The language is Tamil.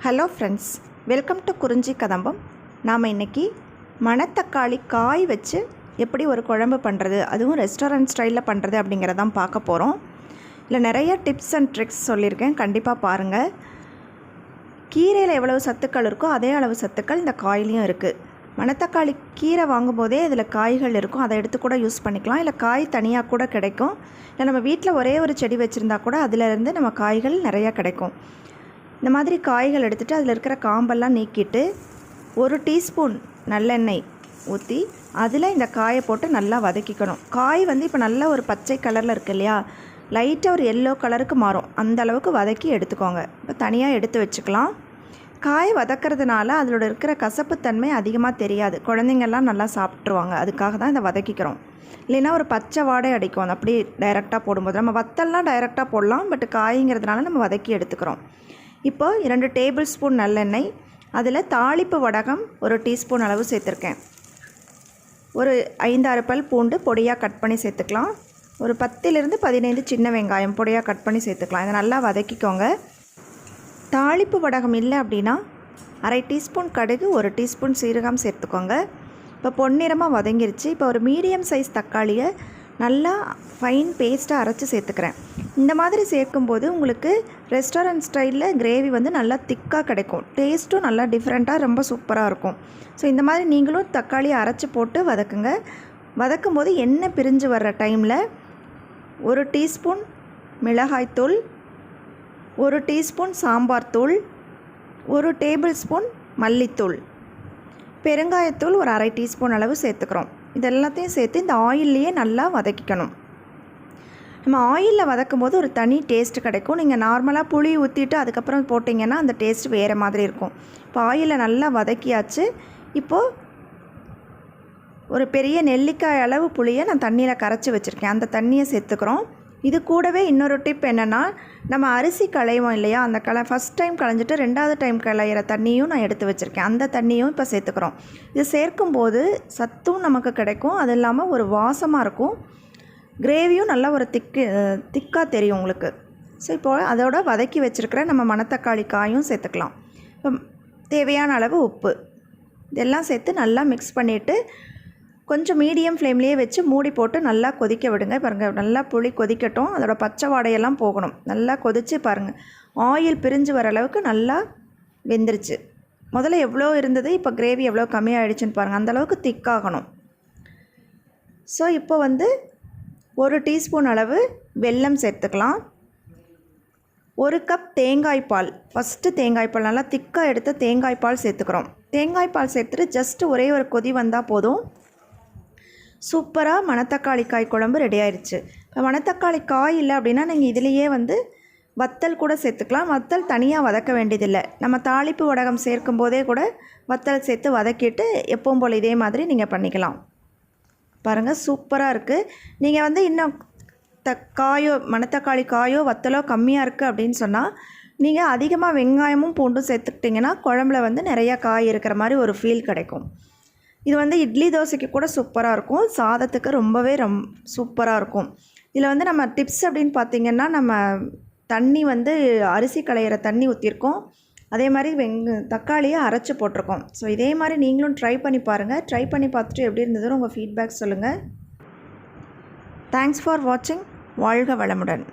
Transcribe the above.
Hello friends, welcome to Kurinjikathambam. நாம் இன்றைக்கி மணத்தக்காளி காய் வச்சு எப்படி ஒரு குழம்பு பண்ணுறது, அதுவும் ரெஸ்டாரண்ட் ஸ்டைலில் பண்ணுறது அப்படிங்கிறதான் பார்க்க போகிறோம். இல்லை நிறைய டிப்ஸ் அண்ட் ட்ரிக்ஸ் சொல்லியிருக்கேன், கண்டிப்பாக பாருங்கள். கீரையில் எவ்வளவு சத்துக்கள் இருக்கோ அதே அளவு சத்துக்கள் இந்த காயிலையும் இருக்குது. மணத்தக்காளி கீரை வாங்கும்போதே இதில் காய்கள் இருக்கும், அதை எடுத்து கூட யூஸ் பண்ணிக்கலாம். இல்லை காய் தனியாக கூட கிடைக்கும். இல்லை நம்ம வீட்டில் ஒரே ஒரு செடி வச்சுருந்தா கூட அதிலேருந்து நம்ம காய்கள் நிறையா கிடைக்கும். இந்த மாதிரி காய்கள் எடுத்துகிட்டு அதில் இருக்கிற காம்பெல்லாம் நீக்கிட்டு 1 டீஸ்பூன் நல்லெண்ணெய் ஊற்றி அதில் இந்த காயை போட்டு நல்லா வதக்கிக்கணும். காய் இப்போ நல்ல ஒரு பச்சை கலரில் இருக்குது இல்லையா, லைட்டாக ஒரு எல்லோ கலருக்கு மாறும், அந்த அளவுக்கு வதக்கி எடுத்துக்கோங்க. இப்போ தனியாக எடுத்து வச்சுக்கலாம். காய் வதக்கிறதுனால அதோட இருக்கிற கசப்புத்தன்மை அதிகமாக தெரியாது, குழந்தைங்கள்லாம் நல்லா சாப்பிட்ருவாங்க. அதுக்காக தான் இதை வதக்கிக்கிறோம். இல்லைன்னா ஒரு பச்சை வாடை அடிக்கும் அது அப்படி டைரெக்டாக போடும்போது. நம்ம வத்தல்லாம் டைரெக்டாக போடலாம், பட் காய்ங்கிறதுனால நம்ம வதக்கி எடுத்துக்கிறோம். இப்போ 2 டேபிள் ஸ்பூன் நல்லெண்ணெய், அதில் தாளிப்பு வடகம் 1 டீஸ்பூன் அளவு சேர்த்துருக்கேன். ஒரு 5-6 பல் பூண்டு பொடியாக கட் பண்ணி சேர்த்துக்கலாம். ஒரு 10 to 15 சின்ன வெங்காயம் பொடியாக கட் பண்ணி சேர்த்துக்கலாம். இதை நல்லா வதக்கிக்கோங்க. தாளிப்பு வடகம் இல்லை அப்படின்னா 1/2 டீஸ்பூன் கடுகு, 1 டீஸ்பூன் சீரகம் சேர்த்துக்கோங்க. இப்போ பொன்னிறமாக வதங்கிருச்சு. இப்போ ஒரு மீடியம் சைஸ் தக்காளியை நல்லா ஃபைன் பேஸ்ட்டாக அரைச்சி சேர்த்துக்கிறேன். இந்த மாதிரி சேர்க்கும்போது உங்களுக்கு ரெஸ்டாரண்ட் ஸ்டைலில் கிரேவி நல்லா திக்காக கிடைக்கும். டேஸ்ட்டும் நல்லா டிஃப்ரெண்ட்டாக ரொம்ப சூப்பராக இருக்கும். ஸோ இந்த மாதிரி நீங்களும் தக்காளியை அரைச்சி போட்டு வதக்குங்க. வதக்கும்போது எண்ணெய் பிரிஞ்சு வர்ற டைமில் 1 டீஸ்பூன் மிளகாய்த்தூள், 1 டீஸ்பூன் சாம்பார் தூள், 1 டேபிள் ஸ்பூன் மல்லித்தூள், பெருங்காயத்தூள் ஒரு 1/2 டீஸ்பூன் அளவு சேர்த்துக்கிறோம். இது எல்லாத்தையும் சேர்த்து இந்த ஆயில்லையே நல்லா வதக்கிக்கணும். நம்ம ஆயிலில் வதக்கும் போது ஒரு தனி டேஸ்ட்டு கிடைக்கும். நீங்கள் நார்மலாக புளி ஊற்றிட்டு அதுக்கப்புறம் போட்டிங்கன்னா அந்த டேஸ்ட் வேறு மாதிரி இருக்கும். இப்போ ஆயிலில் நல்லா வதக்கியாச்சு. இப்போது ஒரு பெரிய நெல்லிக்காய் அளவு புளியை நான் தண்ணியில் கரைச்சி வச்சுருக்கேன், அந்த தண்ணியை சேர்த்துக்கிறோம். இது கூடவே இன்னொரு டிப் என்னென்னா, நம்ம அரிசி களைவோம் இல்லையா, அந்த ஃபஸ்ட் டைம் களைஞ்சிட்டு 2வது டைம் களையிற தண்ணியும் நான் எடுத்து வச்சுருக்கேன், அந்த தண்ணியும் இப்போ சேர்த்துக்கிறோம். இது சேர்க்கும்போது சத்தும் நமக்கு கிடைக்கும், அது இல்லாமல் ஒரு வாசமாக இருக்கும். கிரேவியும் நல்லா ஒரு திக்காக தெரியும் உங்களுக்கு. ஸோ இப்போது அதோட வதக்கி வச்சுருக்கிற நம்ம மணத்தக்காளி காயும் சேர்த்துக்கலாம். இப்போ தேவையான அளவு உப்பு இதெல்லாம் சேர்த்து நல்லா மிக்ஸ் பண்ணிவிட்டு கொஞ்சம் மீடியம் ஃப்ளேம்லேயே வச்சு மூடி போட்டு நல்லா கொதிக்க விடுங்க. பாருங்கள், நல்லா புளி கொதிக்கட்டும், அதோட பச்சை வாடையெல்லாம் போகணும். நல்லா கொதித்து பாருங்கள், ஆயில் பிரிஞ்சு வர அளவுக்கு நல்லா வெந்துருச்சு. முதல்ல எவ்வளோ இருந்தது, இப்போ கிரேவி எவ்வளோ கம்மியாகிடுச்சுன்னு பாருங்கள், அந்தளவுக்கு திக்காகணும். ஸோ இப்போ 1 டீஸ்பூன் அளவு வெல்லம் சேர்த்துக்கலாம். 1 கப் தேங்காய் பால், ஃபஸ்ட்டு தேங்காய் பால் நல்லா திக்காக எடுத்து தேங்காய் பால் சேர்த்துக்கிறோம். தேங்காய் பால் சேர்த்துட்டு ஜஸ்ட்டு ஒரே ஒரு கொதி வந்தால் போதும். சூப்பராக மணத்தக்காளி காய் குழம்பு ரெடி ஆயிடுச்சு. இப்போ மணத்தக்காளி காய் இல்லை அப்படின்னா நீங்கள் இதிலையே வத்தல் கூட சேர்த்துக்கலாம். வத்தல் தனியாக வதக்க வேண்டியதில்லை, நம்ம தாளிப்பு வடகம் சேர்க்கும் போதே கூட வத்தல் சேர்த்து வதக்கிட்டு எப்பவும் போல் இதே மாதிரி நீங்கள் பண்ணிக்கலாம். பாருங்கள், சூப்பராக இருக்குது. நீங்கள் இன்னும் காயோ மணத்தக்காளி காயோ வத்தலோ கம்மியாக இருக்குது அப்படின்னு சொன்னால் நீங்கள் அதிகமாக வெங்காயமும் பூண்டும் சேர்த்துக்கிட்டிங்கன்னா குழம்புல நிறையா காய் இருக்கிற மாதிரி ஒரு ஃபீல் கிடைக்கும். இது இட்லி தோசைக்கு கூட சூப்பராக இருக்கும், சாதத்துக்கு ரொம்பவே சூப்பராக இருக்கும். இதில் நம்ம டிப்ஸ் அப்படின்னு பார்த்திங்கன்னா, நம்ம தண்ணி அரிசி களையிற தண்ணி ஊற்றிருக்கோம், அதே மாதிரி தக்காளியை அரைச்சி போட்டிருக்கோம். ஸோ இதே மாதிரி நீங்களும் ட்ரை பண்ணி பாருங்கள். ட்ரை பண்ணி பார்த்துட்டு எப்படி இருந்ததுன்னு உங்கள் ஃபீட்பேக் சொல்லுங்கள். தேங்க்ஸ் ஃபார் வாட்சிங். வாழ்க வளமுடன்.